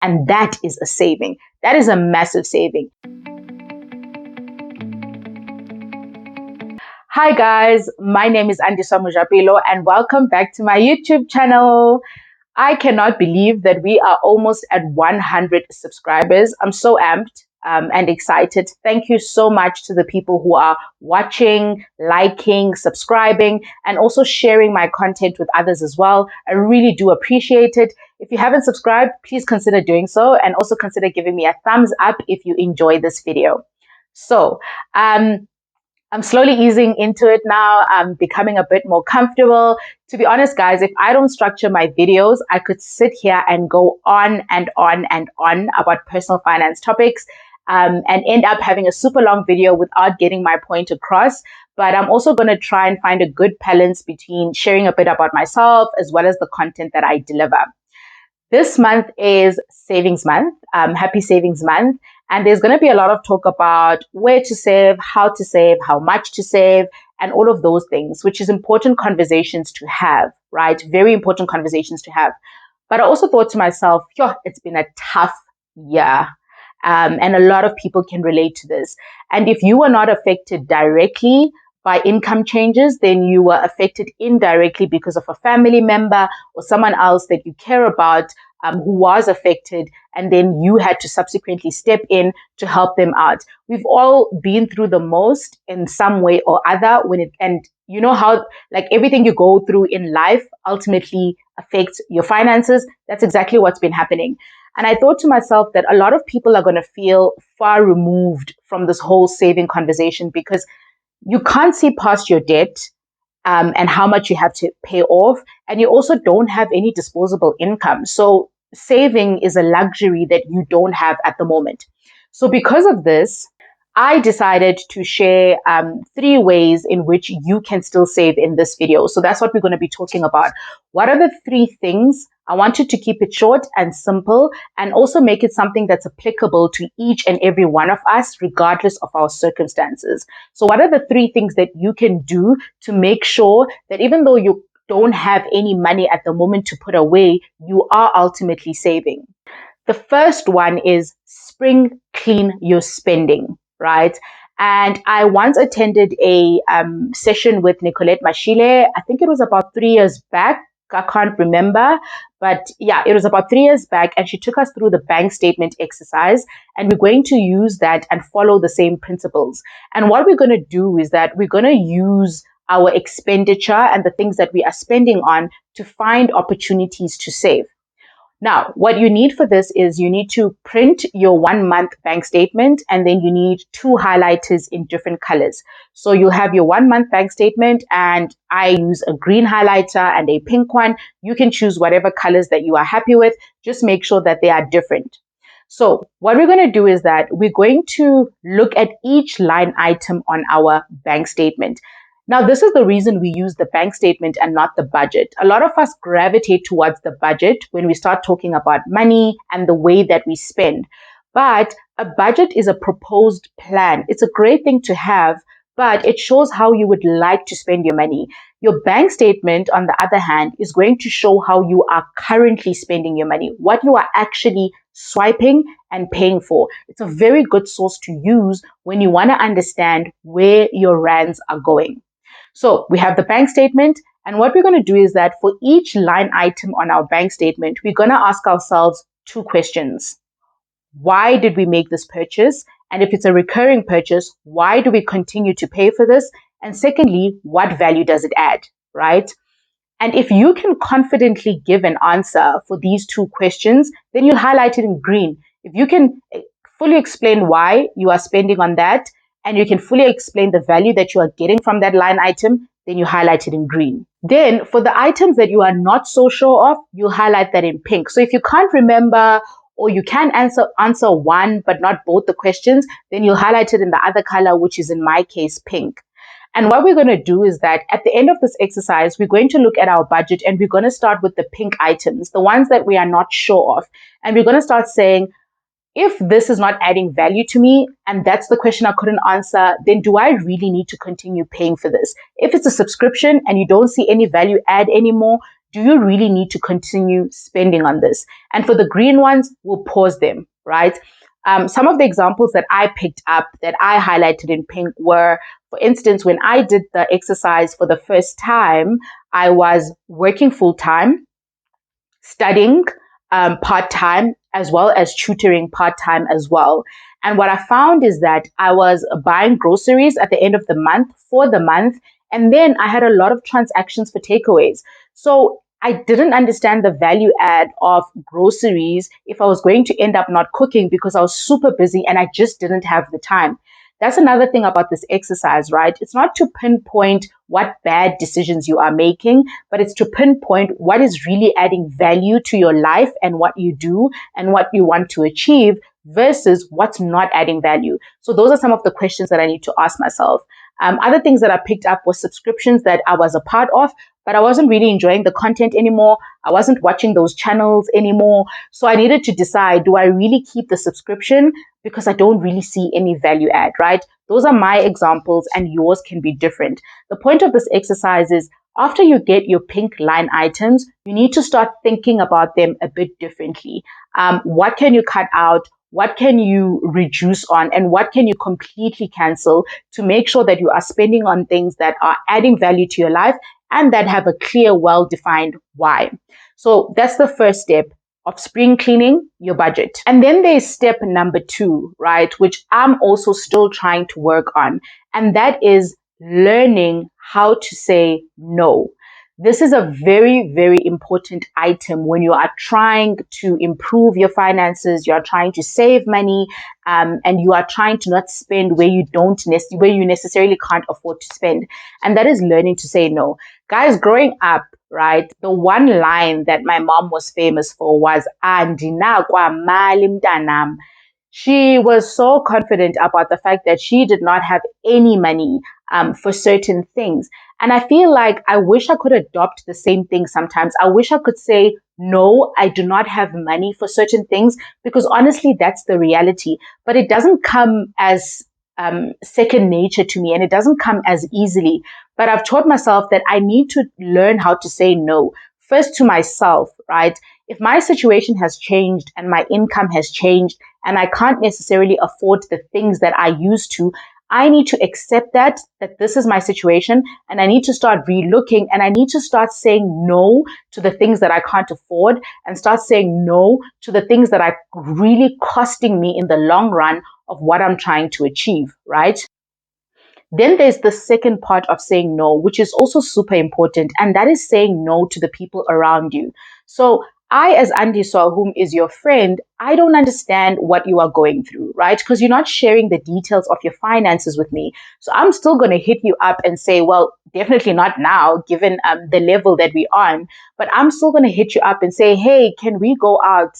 And that is a saving. That is a massive saving. Hi guys, my name is andiswa.mojapelo and welcome back to my YouTube channel. I cannot believe that we are almost at 100 subscribers. I'm so amped and excited. Thank you so much to the people who are watching, liking, subscribing, and also sharing my content with others as well. I really do appreciate it. If you haven't subscribed, please consider doing so, and also consider giving me a thumbs up if you enjoy this video. So, I'm slowly easing into it now. I'm becoming a bit more comfortable. To be honest, guys, if I don't structure my videos, I could sit here and go on and on and on about personal finance topics and end up having a super long video without getting my point across. But I'm also going to try and find a good balance between sharing a bit about myself as well as the content that I deliver. This month is Savings Month, Happy Savings Month. And there's going to be a lot of talk about where to save, how much to save, and all of those things, which is important conversations to have, right? Very important conversations to have. But I also thought to myself, it's been a tough year. And a lot of people can relate to this. And if you were not affected directly by income changes, then you were affected indirectly because of a family member or someone else that you care about who was affected, and then you had to subsequently step in to help them out. We've all been through the most in some way or other and you know how like everything you go through in life ultimately affects your finances. That's exactly what's been happening. And I thought to myself that a lot of people are going to feel far removed from this whole saving conversation because you can't see past your debt and how much you have to pay off. And you also don't have any disposable income. So saving is a luxury that you don't have at the moment. So because of this, I decided to share 3 ways in which you can still save in this video. So that's what we're going to be talking about. What are the 3 things? I want you to keep it short and simple and also make it something that's applicable to each and every one of us, regardless of our circumstances. So what are the 3 things that you can do to make sure that even though you don't have any money at the moment to put away, you are ultimately saving? The first one is spring clean your spending, right? And I once attended a session with Nicolette Mashile. I think it was about 3 years back. I can't remember, but yeah, it was about 3 years back, and she took us through the bank statement exercise, and we're going to use that and follow the same principles. And what we're going to do is that we're going to use our expenditure and the things that we are spending on to find opportunities to save. Now, what you need for this is you need to print your 1-month bank statement, and then you need 2 highlighters in different colors. So you'll have your 1-month bank statement, and I use a green highlighter and a pink one. You can choose whatever colors that you are happy with. Just make sure that they are different. So what we're going to do is that we're going to look at each line item on our bank statement. Now, this is the reason we use the bank statement and not the budget. A lot of us gravitate towards the budget when we start talking about money and the way that we spend. But a budget is a proposed plan. It's a great thing to have, but it shows how you would like to spend your money. Your bank statement, on the other hand, is going to show how you are currently spending your money, what you are actually swiping and paying for. It's a very good source to use when you want to understand where your rands are going. So we have the bank statement, and what we're going to do is that for each line item on our bank statement, we're going to ask ourselves 2 questions. Why did we make this purchase? And if it's a recurring purchase, why do we continue to pay for this? And secondly, what value does it add, right? And if you can confidently give an answer for these 2 questions, then you highlight it in green. If you can fully explain why you are spending on that, and you can fully explain the value that you are getting from that line item, then you highlight it in green. Then for the items that you are not so sure of, you highlight that in pink. So if you can't remember, or you can answer one but not both the questions, then you'll highlight it in the other color, which is in my case pink. And what we're going to do is that at the end of this exercise, we're going to look at our budget, and we're going to start with the pink items, the ones that we are not sure of. And we're going to start saying, if this is not adding value to me, and that's the question I couldn't answer, then do I really need to continue paying for this? If it's a subscription and you don't see any value add anymore, do you really need to continue spending on this? And for the green ones, we'll pause them, right? Some of the examples that I picked up that I highlighted in pink were, for instance, when I did the exercise for the first time, I was working full time, studying part time, as well as tutoring part time as well. And what I found is that I was buying groceries at the end of the month for the month. And then I had a lot of transactions for takeaways. So I didn't understand the value add of groceries if I was going to end up not cooking because I was super busy and I just didn't have the time. That's another thing about this exercise, right? It's not to pinpoint what bad decisions you are making, but it's to pinpoint what is really adding value to your life and what you do and what you want to achieve versus what's not adding value. So those are some of the questions that I need to ask myself. Other things that I picked up were subscriptions that I was a part of, but I wasn't really enjoying the content anymore. I wasn't watching those channels anymore. So I needed to decide, do I really keep the subscription because I don't really see any value add, right? Those are my examples and yours can be different. The point of this exercise is after you get your pink line items, you need to start thinking about them a bit differently. What can you cut out? What can you reduce on, and what can you completely cancel to make sure that you are spending on things that are adding value to your life and that have a clear, well-defined why. So that's the first step of spring cleaning your budget. And then there's step number 2, right, which I'm also still trying to work on, and that is learning how to say no. This is a very, very important item when you are trying to improve your finances, you are trying to save money, and you are trying to not spend where you necessarily can't afford to spend. And that is learning to say no. Guys, growing up, right, the one line that my mom was famous for was "Andinakwa mali mntanam." She was so confident about the fact that she did not have any money for certain things. And I feel like I wish I could adopt the same thing sometimes. I wish I could say, no, I do not have money for certain things, because honestly, that's the reality. But it doesn't come as second nature to me, and it doesn't come as easily. But I've taught myself that I need to learn how to say no, first to myself, right? If my situation has changed and my income has changed and I can't necessarily afford the things that I used to, I need to accept that this is my situation, and I need to start relooking, and I need to start saying no to the things that I can't afford and start saying no to the things that are really costing me in the long run of what I'm trying to achieve, right? Then there's the second part of saying no, which is also super important, and that is saying no to the people around you. So I, as Andiswa, whom is your friend, I don't understand what you are going through, right? Because you're not sharing the details of your finances with me. So I'm still going to hit you up and say, well, definitely not now, given the level that we're on. But I'm still going to hit you up and say, hey, can we go out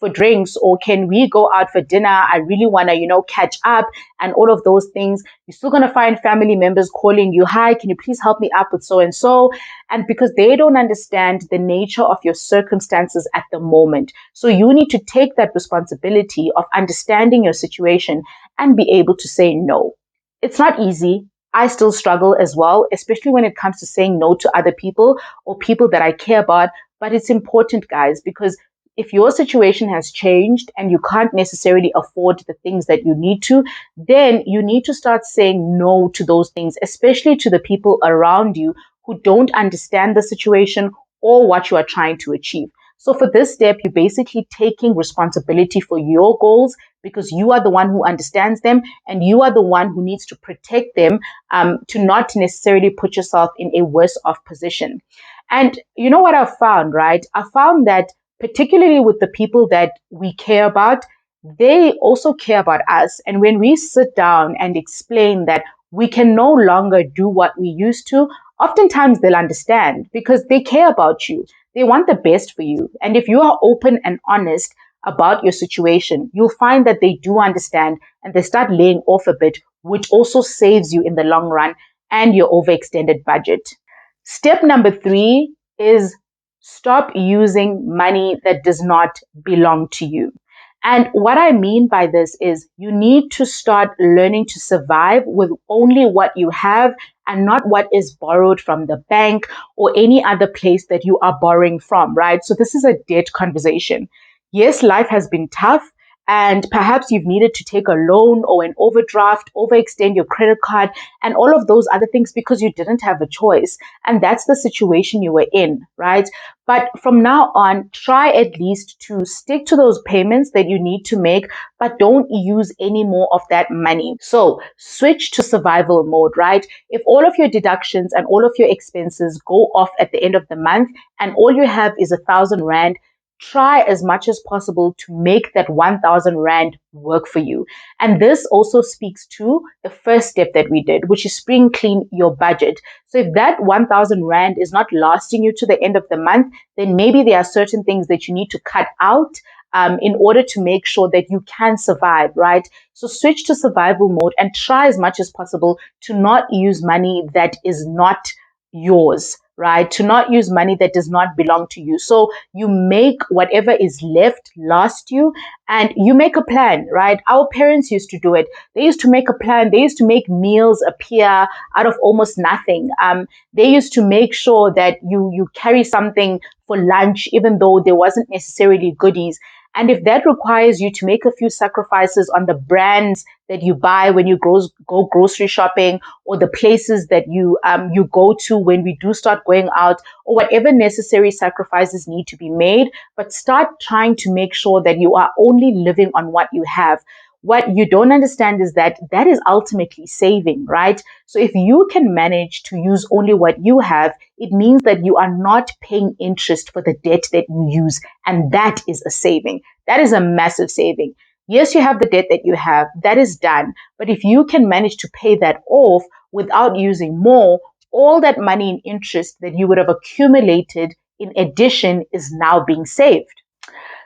for drinks, or can we go out for dinner? I really want to, catch up and all of those things. You're still going to find family members calling you, hi, can you please help me up with so and so? And because they don't understand the nature of your circumstances at the moment. So you need to take that responsibility of understanding your situation and be able to say no. It's not easy. I still struggle as well, especially when it comes to saying no to other people or people that I care about. But it's important, guys, because if your situation has changed and you can't necessarily afford the things that you need to, then you need to start saying no to those things, especially to the people around you who don't understand the situation or what you are trying to achieve. So for this step, you're basically taking responsibility for your goals, because you are the one who understands them and you are the one who needs to protect them, to not necessarily put yourself in a worse off position. And you know what I've found, right? I found that particularly with the people that we care about, they also care about us. And when we sit down and explain that we can no longer do what we used to, oftentimes they'll understand because they care about you. They want the best for you. And if you are open and honest about your situation, you'll find that they do understand and they start laying off a bit, which also saves you in the long run and your overextended budget. Step number 3 is stop using money that does not belong to you. And what I mean by this is you need to start learning to survive with only what you have and not what is borrowed from the bank or any other place that you are borrowing from, right? So this is a debt conversation. Yes, life has been tough. And perhaps you've needed to take a loan or an overdraft, overextend your credit card, and all of those other things because you didn't have a choice. And that's the situation you were in, right? But from now on, try at least to stick to those payments that you need to make, but don't use any more of that money. So switch to survival mode, right? If all of your deductions and all of your expenses go off at the end of the month and all you have is 1,000 Rand, try as much as possible to make that 1,000 Rand work for you. And this also speaks to the first step that we did, which is spring clean your budget. So if that 1,000 Rand is not lasting you to the end of the month, then maybe there are certain things that you need to cut out in order to make sure that you can survive, right? So switch to survival mode and try as much as possible to not use money that is not yours, right? To not use money that does not belong to you. So you make whatever is left last you and you make a plan, right? Our parents used to do it. They used to make a plan. They used to make meals appear out of almost nothing. They used to make sure that you carry something for lunch, even though there wasn't necessarily goodies. And if that requires you to make a few sacrifices on the brands that you buy when you go grocery shopping, or the places that you go to when we do start going out, or whatever necessary sacrifices need to be made, but start trying to make sure that you are only living on what you have. What you don't understand is that that is ultimately saving, right? So if you can manage to use only what you have, it means that you are not paying interest for the debt that you use. And that is a saving. That is a massive saving. Yes, you have the debt that you have. That is done. But if you can manage to pay that off without using more, all that money in interest that you would have accumulated in addition is now being saved.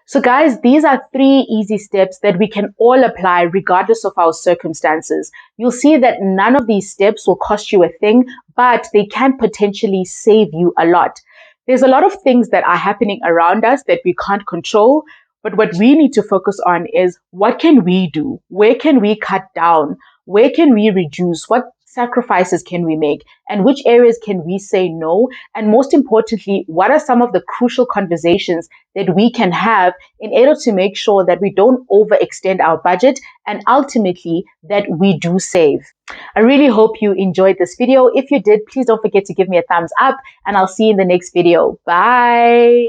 So, guys, these are 3 easy steps that we can all apply regardless of our circumstances. You'll see that none of these steps will cost you a thing, but they can potentially save you a lot. There's a lot of things that are happening around us that we can't control, but what we need to focus on is what can we do? Where can we cut down? Where can we reduce? What sacrifices can we make? And which areas can we say no? And most importantly, what are some of the crucial conversations that we can have in order to make sure that we don't overextend our budget and ultimately that we do save? I really hope you enjoyed this video. If you did, please don't forget to give me a thumbs up and I'll see you in the next video. Bye.